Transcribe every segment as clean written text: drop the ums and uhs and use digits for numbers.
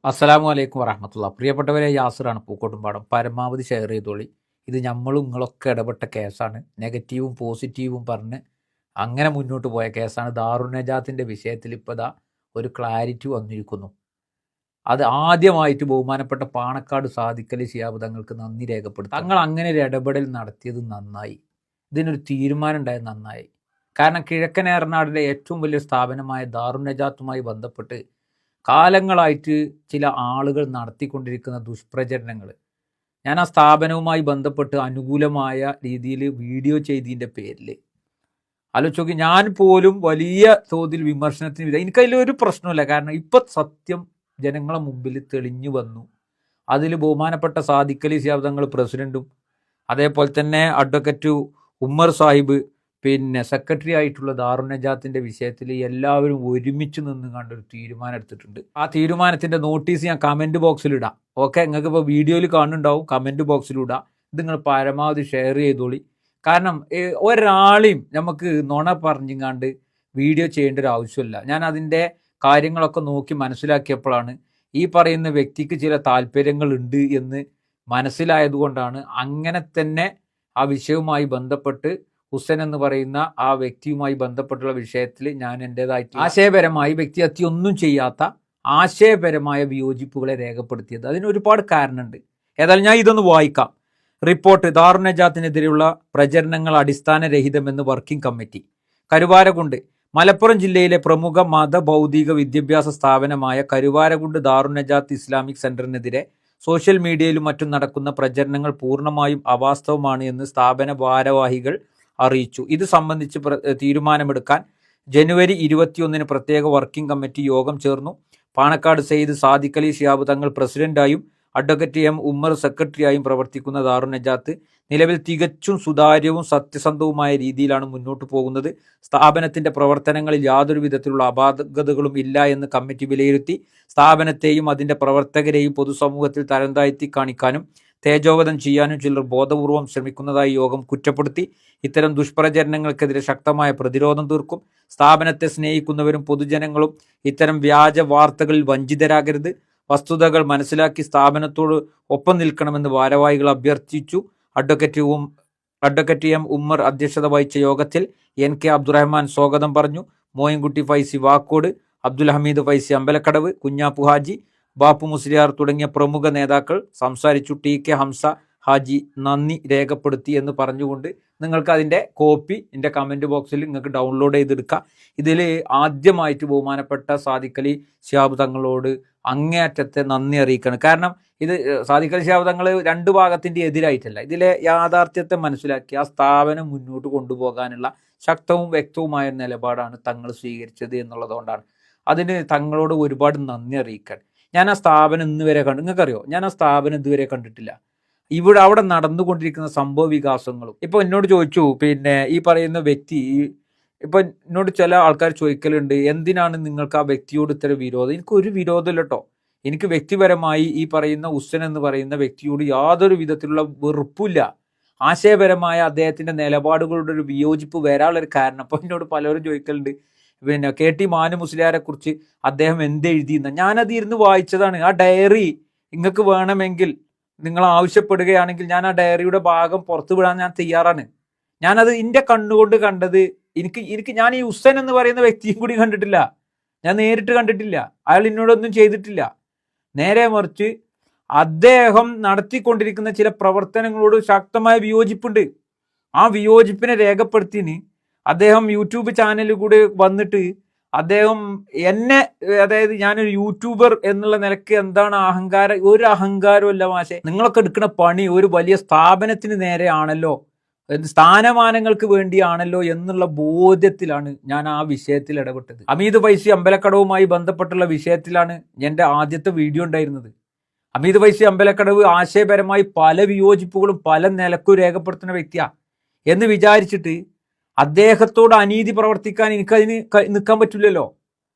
അസ്സലാമു അലൈക്കും വറഹമത്തുള്ള. പ്രിയപ്പെട്ടവരെ, യാസിറാണ് പൂക്കോട്ടുംപാടം. പരമാവധി ഷെയർ ചെയ്തോളി. ഇത് നമ്മളും നിങ്ങളൊക്കെ ഇടപെട്ട കേസാണ്. നെഗറ്റീവും പോസിറ്റീവും പറഞ്ഞ് അങ്ങനെ മുന്നോട്ട് പോയ കേസാണ്. ദാറുന്നജാത്തിൻ്റെ വിഷയത്തിൽ ഇപ്പോൾ ദാ ഒരു ക്ലാരിറ്റി വന്നിരിക്കുന്നു. അത് ആദ്യമായിട്ട് ബഹുമാനപ്പെട്ട പാണക്കാട് സാദിഖലി ശിഹാബ് തങ്ങൾക്ക് നന്ദി രേഖപ്പെടുത്തും. തങ്ങൾ അങ്ങനെ ഒരു ഇടപെടൽ നടത്തിയത് നന്നായി. ഇതിനൊരു തീരുമാനം ഉണ്ടായത് നന്നായി. കാരണം കിഴക്കൻ ഏറനാടിലെ ഏറ്റവും വലിയ സ്ഥാപനമായ ദാറുന്നജാത്തുമായി ബന്ധപ്പെട്ട് കാലങ്ങളായിട്ട് ചില ആളുകൾ നടത്തിക്കൊണ്ടിരിക്കുന്ന ദുഷ്പ്രചരണങ്ങൾ, ഞാൻ ആ സ്ഥാപനവുമായി ബന്ധപ്പെട്ട് അനുകൂലമായ രീതിയിൽ വീഡിയോ ചെയ്തതിൻ്റെ പേരിൽ ആലോചിച്ച് നോക്കി, ഞാൻ പോലും വലിയ തോതിൽ വിമർശനത്തിന് എനിക്കതിലൊരു പ്രശ്നമില്ല. കാരണം ഇപ്പം സത്യം ജനങ്ങളെ മുമ്പിൽ തെളിഞ്ഞു വന്നു. അതിൽ ബഹുമാനപ്പെട്ട സാദിഖലി ശിഹാബ് തങ്ങൾ പ്രസിഡന്റും, അതേപോലെ തന്നെ അഡ്വക്കറ്റ് ഉമ്മർ സാഹിബ്, പിന്നെ സെക്രട്ടറി ആയിട്ടുള്ള ദാറുന്നജാത്തിൻ്റെ വിഷയത്തിൽ എല്ലാവരും ഒരുമിച്ച് നിന്ന് കണ്ടൊരു തീരുമാനം എടുത്തിട്ടുണ്ട്. ആ തീരുമാനത്തിൻ്റെ നോട്ടീസ് ഞാൻ കമൻറ്റ് ബോക്സിലിടാം. ഓക്കെ, നിങ്ങൾക്ക് ഇപ്പോൾ വീഡിയോയിൽ കാണുന്നുണ്ടാവും, കമൻറ്റ് ബോക്സിലിടാം. ഇത് നിങ്ങൾ പരമാവധി ഷെയർ ചെയ്തോളി. കാരണം ഒരാളെയും നമുക്ക് നുണ പറഞ്ഞിങ്ങാണ്ട് വീഡിയോ ചെയ്യേണ്ട ഒരു ആവശ്യമില്ല. ഞാൻ അതിൻ്റെ കാര്യങ്ങളൊക്കെ നോക്കി മനസ്സിലാക്കിയപ്പോഴാണ് ഈ പറയുന്ന വ്യക്തിക്ക് ചില താല്പര്യങ്ങളുണ്ട് എന്ന് മനസ്സിലായതുകൊണ്ടാണ് അങ്ങനെ തന്നെ ആ വിഷയവുമായി ബന്ധപ്പെട്ട് ഹുസൈൻ എന്ന് പറയുന്ന ആ വ്യക്തിയുമായി ബന്ധപ്പെട്ടുള്ള വിഷയത്തിൽ ഞാൻ എൻ്റെതായിട്ട് ആശയപരമായി വ്യക്തിഹത്യ ഒന്നും ചെയ്യാത്ത ആശയപരമായ വിയോജിപ്പുകളെ രേഖപ്പെടുത്തിയത്. അതിന് ഒരുപാട് കാരണമുണ്ട്. ഏതായാലും ഞാൻ ഇതൊന്ന് വായിക്കാം. റിപ്പോർട്ട്: ദാറുന്നജാത്തിനെതിരെയുള്ള പ്രചരണങ്ങൾ അടിസ്ഥാനരഹിതമെന്ന് വർക്കിംഗ് കമ്മിറ്റി. കരുവാരകുണ്ട്. മലപ്പുറം ജില്ലയിലെ പ്രമുഖ മത ഭൗതിക വിദ്യാഭ്യാസ സ്ഥാപനമായ കരുവാരകുണ്ട് ദാറുന്നജാത്ത് ഇസ്ലാമിക് സെന്ററിനെതിരെ സോഷ്യൽ മീഡിയയിലും മറ്റും നടക്കുന്ന പ്രചരണങ്ങൾ പൂർണ്ണമായും അവാസ്തവമാണ് എന്ന് സ്ഥാപന ഭാരവാഹികൾ അറിയിച്ചു. ഇത് സംബന്ധിച്ച് തീരുമാനമെടുക്കാൻ ജനുവരി 21 പ്രത്യേക വർക്കിംഗ് കമ്മിറ്റി യോഗം ചേർന്നു. പാണക്കാട് സയ്യിദ് സാദിഖലി ശിഹാബ് തങ്ങൾ പ്രസിഡന്റായും അഡ്വക്കറ്റ് എം ഉമ്മർ സെക്രട്ടറിയായും പ്രവർത്തിക്കുന്ന ദാറുന്നജാത്ത് നിലവിൽ തികച്ചും സുതാര്യവും സത്യസന്ധവുമായ രീതിയിലാണ് മുന്നോട്ട് പോകുന്നത്. സ്ഥാപനത്തിന്റെ പ്രവർത്തനങ്ങളിൽ യാതൊരു വിധത്തിലുള്ള അപാകതകളും ഇല്ല എന്ന് കമ്മിറ്റി വിലയിരുത്തി. സ്ഥാപനത്തെയും അതിന്റെ പ്രവർത്തകരെയും പൊതുസമൂഹത്തിൽ തരംതാഴ്ത്തി കാണിക്കാനും തേജോവധം ചെയ്യാനും ചിലർ ബോധപൂർവം ശ്രമിക്കുന്നതായി യോഗം കുറ്റപ്പെടുത്തി. ഇത്തരം ദുഷ്പ്രചരണങ്ങൾക്കെതിരെ ശക്തമായ പ്രതിരോധം തീർക്കും. സ്ഥാപനത്തെ സ്നേഹിക്കുന്നവരും പൊതുജനങ്ങളും ഇത്തരം വ്യാജ വാർത്തകളിൽ വഞ്ചിതരാകരുത്. വസ്തുതകൾ മനസ്സിലാക്കി സ്ഥാപനത്തോട് ഒപ്പം നിൽക്കണമെന്ന് ഭാരവാഹികൾ അഭ്യർത്ഥിച്ചു. അഡ്വക്കറ്റ് എം ഉമ്മർ അധ്യക്ഷത വഹിച്ച യോഗത്തിൽ NK അബ്ദുറഹ്മാൻ സ്വാഗതം പറഞ്ഞു. മോയിൻകുട്ടി ഫൈസി വാക്കോട്, അബ്ദുൽ ഹമീദ് ഫൈസി അമ്പലക്കടവ്, കുഞ്ഞാപ്പു ഹാജി, ബാപ്പു മുസ്ലിയാർ തുടങ്ങിയ പ്രമുഖ നേതാക്കൾ സംസാരിച്ചു. TK ഹംസ ഹാജി നന്ദി രേഖപ്പെടുത്തി എന്ന് പറഞ്ഞുകൊണ്ട് നിങ്ങൾക്ക് അതിൻ്റെ കോപ്പി എൻ്റെ കമൻറ്റ് ബോക്സിൽ നിങ്ങൾക്ക് ഡൗൺലോഡ് ചെയ്തെടുക്കാം. ഇതിൽ ആദ്യമായിട്ട് ബഹുമാനപ്പെട്ട സാദിഖലി ശിഹാബ് തങ്ങളോട് അങ്ങേയറ്റത്തെ നന്ദി അറിയിക്കണം. കാരണം ഇത് സാദിഖലി ശിഹാബ് തങ്ങൾ രണ്ട് ഭാഗത്തിൻ്റെ എതിരായിട്ടല്ല, ഇതിലെ യാഥാർത്ഥ്യത്തെ മനസ്സിലാക്കി ആ സ്ഥാപനം മുന്നോട്ട് കൊണ്ടുപോകാനുള്ള ശക്തവും വ്യക്തവുമായ നിലപാടാണ് തങ്ങൾ സ്വീകരിച്ചത് എന്നുള്ളതുകൊണ്ടാണ് അതിന് തങ്ങളോട് ഒരുപാട് നന്ദി അറിയിക്കാൻ. ഞാൻ ആ സ്ഥാപനം ഇന്ന് വരെ നിങ്ങൾക്കറിയോ, ഞാൻ ആ സ്ഥാപനം ഇതുവരെ കണ്ടിട്ടില്ല. അവിടെ നടന്നുകൊണ്ടിരിക്കുന്ന സംഭവ വികാസങ്ങളും ഇപ്പോൾ എന്നോട് ചോദിച്ചു, പിന്നെ ഈ പറയുന്ന വ്യക്തി ഇപ്പം എന്നോട് ചില ആൾക്കാർ ചോദിക്കലുണ്ട്, എന്തിനാണ് നിങ്ങൾക്ക് ആ വ്യക്തിയോട് ഇത്തരം വിരോധം? എനിക്കൊരു വിരോധമില്ല കേട്ടോ. എനിക്ക് വ്യക്തിപരമായി ഈ പറയുന്ന ഹുസൈൻ എന്ന് പറയുന്ന വ്യക്തിയോട് യാതൊരു വിധത്തിലുള്ള വെറുപ്പില്ല. ആശയപരമായ അദ്ദേഹത്തിൻ്റെ നിലപാടുകളുടെ ഒരു വിയോജിപ്പ് വരാനുള്ളൊരു കാരണം. അപ്പോൾ എന്നോട് പലരും ചോദിക്കലുണ്ട്, പിന്നെ KT മാനു മുസ്ലിയാരെ കുറിച്ച് അദ്ദേഹം എന്തെഴുതിയെന്ന്. ഞാനത് ഇരുന്ന് വായിച്ചതാണ്. ആ ഡയറി നിങ്ങൾക്ക് വേണമെങ്കിൽ നിങ്ങൾ ആവശ്യപ്പെടുകയാണെങ്കിൽ ഞാൻ ആ ഡയറിയുടെ ഭാഗം പുറത്തു വിടാൻ ഞാൻ തയ്യാറാണ്. ഞാനത് എൻ്റെ കണ്ണുകൊണ്ട് കണ്ടത്. ഞാൻ ഈ ഹുസൈൻ എന്ന് പറയുന്ന വ്യക്തിയും കൂടി കണ്ടിട്ടില്ല, ഞാൻ നേരിട്ട് കണ്ടിട്ടില്ല. അയാൾ എന്നോടൊന്നും ചെയ്തിട്ടില്ല. നേരെ മറിച്ച് അദ്ദേഹം നടത്തിക്കൊണ്ടിരിക്കുന്ന ചില പ്രവർത്തനങ്ങളോട് ശക്തമായ വിയോജിപ്പുണ്ട്. ആ വിയോജിപ്പിനെ രേഖപ്പെടുത്തിന് അദ്ദേഹം യൂട്യൂബ് ചാനലിൽ കൂടെ വന്നിട്ട് അദ്ദേഹം എന്നെ, അതായത് ഞാനൊരു യൂട്യൂബർ എന്നുള്ള നിലയ്ക്ക് എന്താണ് അഹങ്കാരം? ഒരു അഹങ്കാരമല്ല മാഷെ. നിങ്ങളൊക്കെ എടുക്കുന്ന പണി ഒരു വലിയ സ്ഥാപനത്തിന് നേരെയാണല്ലോ, സ്ഥാനമാനങ്ങൾക്ക് വേണ്ടിയാണല്ലോ എന്നുള്ള ബോധ്യത്തിലാണ് ഞാൻ ആ വിഷയത്തിൽ ഇടപെട്ടത്. ഹമീദ് ഫൈസി അമ്പലക്കടവുമായി ബന്ധപ്പെട്ടുള്ള വിഷയത്തിലാണ് എൻ്റെ ആദ്യത്തെ വീഡിയോ ഉണ്ടായിരുന്നത്. ഹമീദ് ഫൈസി അമ്പലക്കടവ് ആശയപരമായി പല വിയോജിപ്പുകളും പല നിലക്കും രേഖപ്പെടുത്തുന്ന വ്യക്തിയാണ് എന്ന് വിചാരിച്ചിട്ട് അദ്ദേഹത്തോട് അനീതി പ്രവർത്തിക്കാൻ എനിക്കതിന് നിൽക്കാൻ പറ്റില്ലല്ലോ.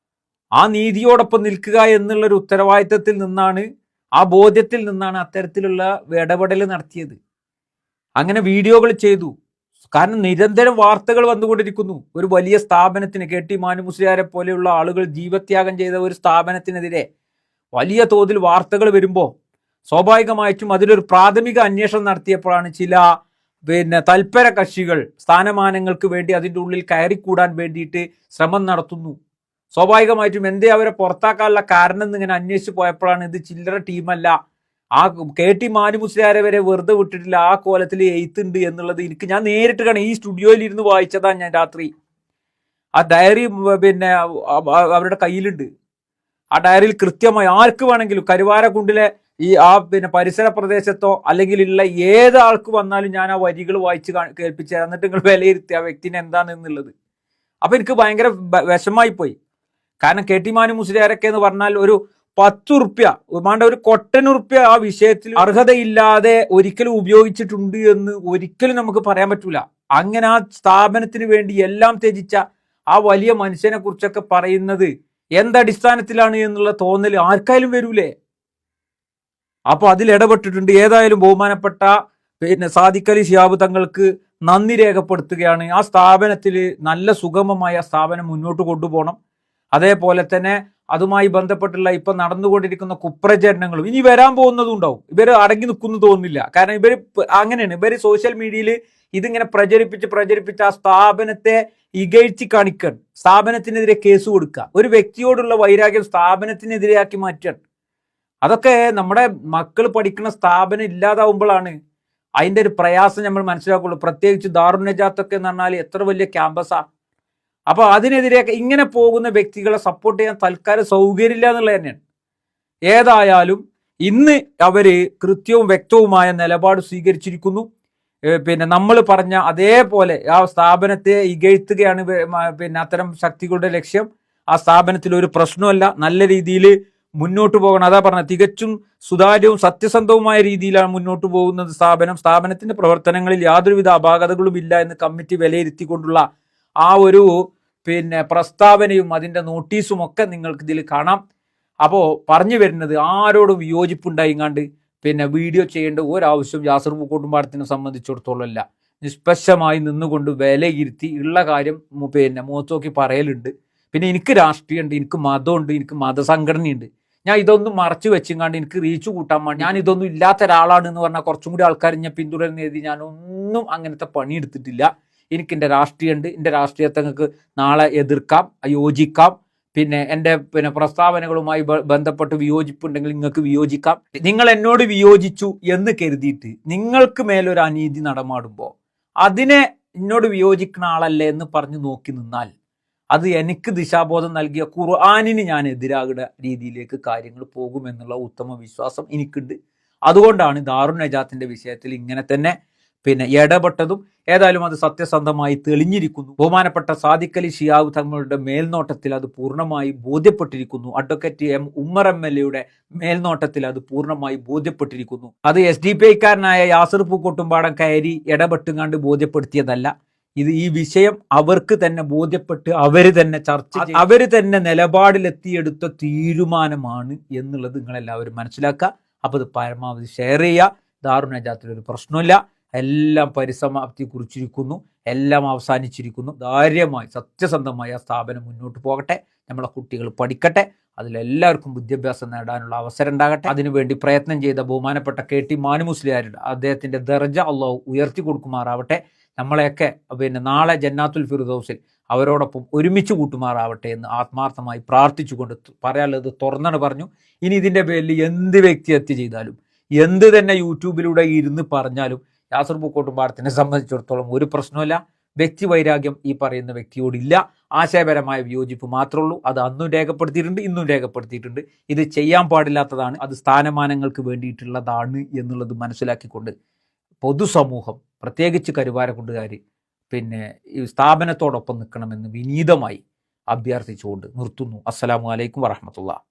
ആ നീതിയോടൊപ്പം നിൽക്കുക എന്നുള്ളൊരു ഉത്തരവാദിത്തത്തിൽ നിന്നാണ്, ആ ബോധ്യത്തിൽ നിന്നാണ് അത്തരത്തിലുള്ള ഇടപെടൽ നടത്തിയത്. അങ്ങനെ വീഡിയോകൾ ചെയ്തു. കാരണം നിരന്തരം വാർത്തകൾ വന്നുകൊണ്ടിരിക്കുന്നു. ഒരു വലിയ സ്ഥാപനത്തിന്, KT മാനു മുസ്ലിയാരെ പോലെയുള്ള ആളുകൾ ജീവത്യാഗം ചെയ്ത ഒരു സ്ഥാപനത്തിനെതിരെ വലിയ തോതിൽ വാർത്തകൾ വരുമ്പോൾ സ്വാഭാവികമായിട്ടും അതിലൊരു പ്രാഥമിക അന്വേഷണം നടത്തിയപ്പോഴാണ് ചില തൽപര കക്ഷികൾ സ്ഥാനമാനങ്ങൾക്ക് വേണ്ടി അതിൻ്റെ ഉള്ളിൽ കയറിക്കൂടാൻ വേണ്ടിയിട്ട് ശ്രമം നടത്തുന്നു. സ്വാഭാവികമായിട്ടും എന്തേ അവരെ പുറത്താക്കാനുള്ള കാരണം എന്നിങ്ങനെ അന്വേഷിച്ച് പോയപ്പോഴാണ് ഇത് ചില്ലറ ടീമല്ല, ആ KT മാനു മുസ്ലിയാരെ വരെ വെറുതെ വിട്ടിട്ടില്ല, ആ കോലത്തിൽ എഴുത്തുണ്ട് എന്നുള്ളത് ഞാൻ നേരിട്ട് കാണാം. ഈ സ്റ്റുഡിയോയിൽ ഇരുന്ന് വായിച്ചതാണ് ഞാൻ രാത്രി. ആ ഡയറി അവരുടെ കയ്യിലുണ്ട്. ആ ഡയറിയിൽ കൃത്യമായി ആർക്ക് വേണമെങ്കിലും കരുവാരക്കുണ്ടിലെ പരിസര പ്രദേശത്തോ അല്ലെങ്കിൽ ഉള്ള ഏത് ആൾക്ക് വന്നാലും ഞാൻ ആ വരികൾ വായിച്ച് കേൾപ്പിച്ചു തരാം. എന്നിട്ട് നിങ്ങൾ വിലയിരുത്തി ആ വ്യക്തിനെ എന്താണെന്നുള്ളത്. അപ്പൊ എനിക്ക് ഭയങ്കര വിഷമായി പോയി. കാരണം KT മാനു മുസ്ലിയാരൊക്കെ എന്ന് പറഞ്ഞാൽ ഒരു 10 റുപ്യ ഒരു കൊട്ടനുറുപ്യ ആ വിഷയത്തിൽ അർഹതയില്ലാതെ ഒരിക്കലും ഉപയോഗിച്ചിട്ടുണ്ട് എന്ന് ഒരിക്കലും നമുക്ക് പറയാൻ പറ്റൂല. അങ്ങനെ ആ സ്ഥാപനത്തിന് വേണ്ടി എല്ലാം ത്യജിച്ച ആ വലിയ മനുഷ്യനെ കുറിച്ചൊക്കെ പറയുന്നത് എന്തടിസ്ഥാനത്തിലാണ് എന്നുള്ള തോന്നൽ ആർക്കായാലും വരൂലേ? അപ്പൊ അതിൽ ഇടപെട്ടിട്ടുണ്ട്. ഏതായാലും ബഹുമാനപ്പെട്ട സാദിഖ് അലി ശിഹാബ് തങ്ങൾക്ക് നന്ദി രേഖപ്പെടുത്തുകയാണ്. ആ സ്ഥാപനത്തിൽ നല്ല സുഗമമായ സ്ഥാപനം മുന്നോട്ട് കൊണ്ടുപോകണം. അതേപോലെ തന്നെ അതുമായി ബന്ധപ്പെട്ടുള്ള ഇപ്പൊ നടന്നുകൊണ്ടിരിക്കുന്ന കുപ്രചരണങ്ങളും ഇനി വരാൻ പോകുന്നതും ഉണ്ടാവും. ഇവർ അടങ്ങി നിൽക്കുന്നു തോന്നുന്നില്ല. കാരണം അങ്ങനെയാണ് ഇവർ സോഷ്യൽ മീഡിയയിൽ ഇതിങ്ങനെ പ്രചരിപ്പിച്ച് ആ സ്ഥാപനത്തെ ഇകഴ്ത്തി കാണിക്കാൻ, സ്ഥാപനത്തിനെതിരെ കേസ് കൊടുക്കുക, ഒരു വ്യക്തിയോടുള്ള വൈരാഗ്യം സ്ഥാപനത്തിനെതിരെയാക്കി മാറ്റാൻ. അതൊക്കെ നമ്മുടെ മക്കൾ പഠിക്കുന്ന സ്ഥാപനം ഇല്ലാതാവുമ്പോഴാണ് അതിന്റെ ഒരു പ്രയാസം നമ്മൾ മനസ്സിലാക്കുള്ളൂ. പ്രത്യേകിച്ച് ദാറുൻ നജാത്തൊക്കെ എന്ന് പറഞ്ഞാൽ എത്ര വലിയ ക്യാമ്പസാ. അപ്പൊ അതിനെതിരെയൊക്കെ ഇങ്ങനെ പോകുന്ന വ്യക്തികളെ സപ്പോർട്ട് ചെയ്യാൻ തൽക്കാലം സൗകര്യമില്ല എന്നുള്ളത് തന്നെയാണ്. ഏതായാലും ഇന്ന് അവര് കൃത്യവും വ്യക്തവുമായ നിലപാട് സ്വീകരിച്ചിരിക്കുന്നു. നമ്മൾ പറഞ്ഞ അതേപോലെ ആ സ്ഥാപനത്തെ ഇകഴ്ത്തുകയാണ് അത്തരം ശക്തികളുടെ ലക്ഷ്യം. ആ സ്ഥാപനത്തിൽ ഒരു പ്രശ്നമല്ല, നല്ല രീതിയിൽ മുന്നോട്ട് പോകണം. അതാ പറഞ്ഞ തികച്ചും സുതാര്യവും സത്യസന്ധവുമായ രീതിയിലാണ് മുന്നോട്ട് പോകുന്നത് സ്ഥാപനത്തിന്റെ പ്രവർത്തനങ്ങളിൽ യാതൊരുവിധ അപാകതകളും ഇല്ല എന്ന് കമ്മിറ്റി വിലയിരുത്തിക്കൊണ്ടുള്ള ആ ഒരു പ്രസ്താവനയും അതിന്റെ നോട്ടീസും ഒക്കെ നിങ്ങൾക്ക് ഇതിൽ കാണാം. അപ്പോൾ പറഞ്ഞു വരുന്നത് ആരോടും വിയോജിപ്പുണ്ടായിങ്ങാണ്ട് വീഡിയോ ചെയ്യേണ്ട ഒരാവശ്യം യാസർ പൂക്കോട്ടുംപാടത്തിനെ സംബന്ധിച്ചിടത്തോളം അല്ല. നിഷ്പക്ഷമായി നിന്നുകൊണ്ട് വിലയിരുത്തി ഉള്ള കാര്യം മുഖത്ത് നോക്കി പറയലുണ്ട്. പിന്നെ എനിക്ക് രാഷ്ട്രീയമുണ്ട്, എനിക്ക് മതമുണ്ട്, എനിക്ക് മതസംഘടനയുണ്ട്. ഞാൻ ഇതൊന്നും മറച്ചു വെച്ചിങ്ങാണ്ട് എനിക്ക് റീച്ച് കൂട്ടാൻ വേണ്ടി ഞാൻ ഇതൊന്നും ഇല്ലാത്ത ഒരാളാണ് എന്ന് പറഞ്ഞാൽ കുറച്ചും കൂടി ആൾക്കാർ ഞാൻ പിന്തുടരുന്ന എഴുതി ഞാനൊന്നും അങ്ങനത്തെ പണിയെടുത്തിട്ടില്ല. എനിക്ക് എൻ്റെ രാഷ്ട്രീയമുണ്ട്. എൻ്റെ രാഷ്ട്രീയത്തെ നിങ്ങൾക്ക് നാളെ എതിർക്കാം, യോജിക്കാം. എൻ്റെ പ്രസ്താവനകളുമായി ബന്ധപ്പെട്ട് വിയോജിപ്പുണ്ടെങ്കിൽ നിങ്ങൾക്ക് വിയോജിക്കാം. നിങ്ങൾ എന്നോട് വിയോജിച്ചു എന്ന് കരുതിയിട്ട് നിങ്ങൾക്ക് മേലൊരു അനീതി നടമാടുമ്പോൾ അതിനെ എന്നോട് വിയോജിക്കുന്ന ആളല്ലേ എന്ന് പറഞ്ഞു നോക്കി നിന്നാൽ അത് എനിക്ക് ദിശാബോധം നൽകിയ ഖുർആനിന് ഞാൻ എതിരാകുന്ന രീതിയിലേക്ക് കാര്യങ്ങൾ പോകുമെന്നുള്ള ഉത്തമ വിശ്വാസം എനിക്കുണ്ട്. അതുകൊണ്ടാണ് ദാറുൻ നജാത്തിന്റെ വിഷയത്തിൽ ഇങ്ങനെ തന്നെ ഇടപെട്ടതും. ഏതായാലും അത് സത്യസന്ധമായി തെളിഞ്ഞിരിക്കുന്നു. ബഹുമാനപ്പെട്ട സാദിഖ് അലി ശിഹാബ് തങ്ങളുടെ മേൽനോട്ടത്തിൽ അത് പൂർണ്ണമായി ബോധ്യപ്പെട്ടിരിക്കുന്നു. അഡ്വക്കേറ്റ് ഉമ്മർ MLA മേൽനോട്ടത്തിൽ അത് പൂർണ്ണമായി ബോധ്യപ്പെട്ടിരിക്കുന്നു. അത് SDPIക്കാരനായ യാസർ പൂക്കോട്ടുംപാടം കയറി ഇടപെട്ടുങ്ങാണ്ട് ബോധ്യപ്പെടുത്തിയതല്ല. ഈ വിഷയം അവർക്ക് തന്നെ ബോധ്യപ്പെട്ട് അവര് തന്നെ ചർച്ച ചെയ്ത് അവര് തന്നെ നിലപാടിലെത്തിയെടുത്ത തീരുമാനമാണ് എന്നുള്ളത് നിങ്ങളെല്ലാവരും മനസ്സിലാക്കുക. അപ്പോൾ ഇത് പരമാവധി ഷെയർ ചെയ്യുക. ദാറുൻ നജാത്തിൽ ഒരു പ്രശ്നമില്ല. എല്ലാം പരിസമാപ്തി കുറിച്ചിരിക്കുന്നു, എല്ലാം അവസാനിച്ചിരിക്കുന്നു. ധൈര്യമായി സത്യസന്ധമായി ആ സ്ഥാപനം മുന്നോട്ട് പോകട്ടെ. നമ്മളെ കുട്ടികൾ പഠിക്കട്ടെ. അതിലെല്ലാവർക്കും വിദ്യാഭ്യാസം നേടാനുള്ള അവസരം ഉണ്ടാകട്ടെ. അതിനുവേണ്ടി പ്രയത്നം ചെയ്ത ബഹുമാനപ്പെട്ട KT മാനു മുസ്ലിയാരുടെ അദ്ദേഹത്തിന്റെ ദർജ അല്ലാഹു ഉയർത്തി കൊടുക്കുമാറാവട്ടെ. നമ്മളെയൊക്കെ നാളെ ജന്നാത്തുൽ ഫിർദൗസിൽ അവരോടൊപ്പം ഒരുമിച്ച് കൂട്ടുമാറാവട്ടെ എന്ന് ആത്മാർത്ഥമായി പ്രാർത്ഥിച്ചുകൊണ്ട് പറയാനുള്ളത് തുറന്നാണ് പറഞ്ഞു. ഇനി ഇതിൻ്റെ പേരിൽ എന്ത് വ്യക്തി ഹത്യ ചെയ്താലും എന്ത് തന്നെ യൂട്യൂബിലൂടെ ഇരുന്ന് പറഞ്ഞാലും യാസർ പൂക്കോട്ടുംപാടത്തിനെ സംബന്ധിച്ചിടത്തോളം ഒരു പ്രശ്നമില്ല. വ്യക്തി വൈരാഗ്യം ഈ പറയുന്ന വ്യക്തിയോടില്ല. ആശയപരമായ വിയോജിപ്പ് മാത്രമേ ഉള്ളൂ. അത് അന്നും രേഖപ്പെടുത്തിയിട്ടുണ്ട്, ഇന്നും രേഖപ്പെടുത്തിയിട്ടുണ്ട്. ഇത് ചെയ്യാൻ പാടില്ലാത്തതാണ്, അത് സ്ഥാനമാനങ്ങൾക്ക് വേണ്ടിയിട്ടുള്ളതാണ് എന്നുള്ളത് മനസ്സിലാക്കിക്കൊണ്ട് പൊതുസമൂഹം പ്രത്യേകിച്ച് കരുവാരക്കുണ്ടുകാർ ഈ സ്ഥാപനത്തോടൊപ്പം നിൽക്കണമെന്ന് വിനീതമായി അഭ്യർത്ഥിച്ചുകൊണ്ട് നിർത്തുന്നു. അസ്സലാമു അലൈക്കും വറഹ്മത്തുള്ളാഹി.